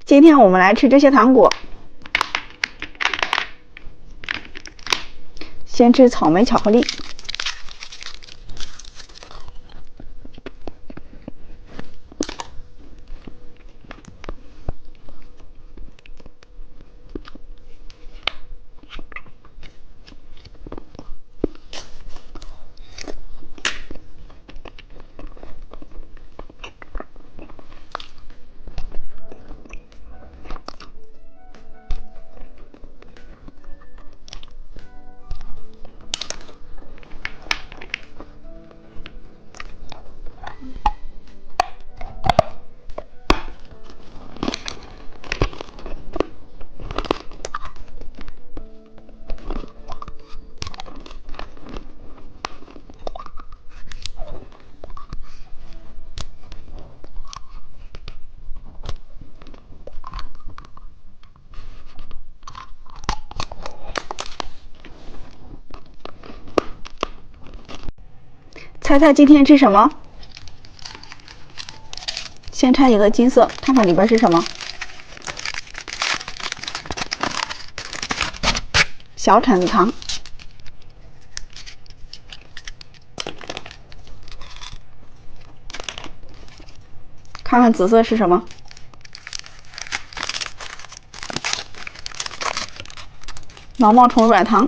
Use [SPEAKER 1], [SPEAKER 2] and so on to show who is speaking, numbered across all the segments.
[SPEAKER 1] 今天我们来吃这些糖果，先吃草莓巧克力。猜猜今天吃什么？先拆一个金色，看看里边是什么。小铲子糖。看看紫色是什么？毛毛虫软糖。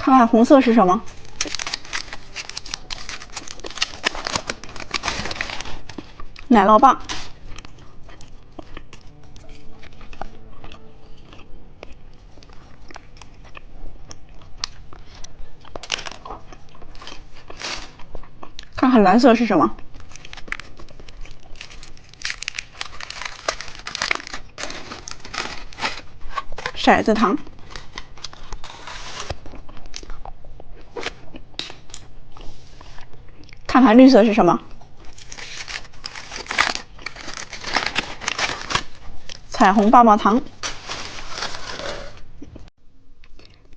[SPEAKER 1] 看看红色是什么？奶酪棒。看看蓝色是什么？骰子糖。看看绿色是什么？彩虹棒棒糖。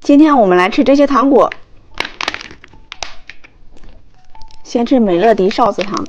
[SPEAKER 1] 今天我们来吃这些糖果，先吃美乐迪哨子糖。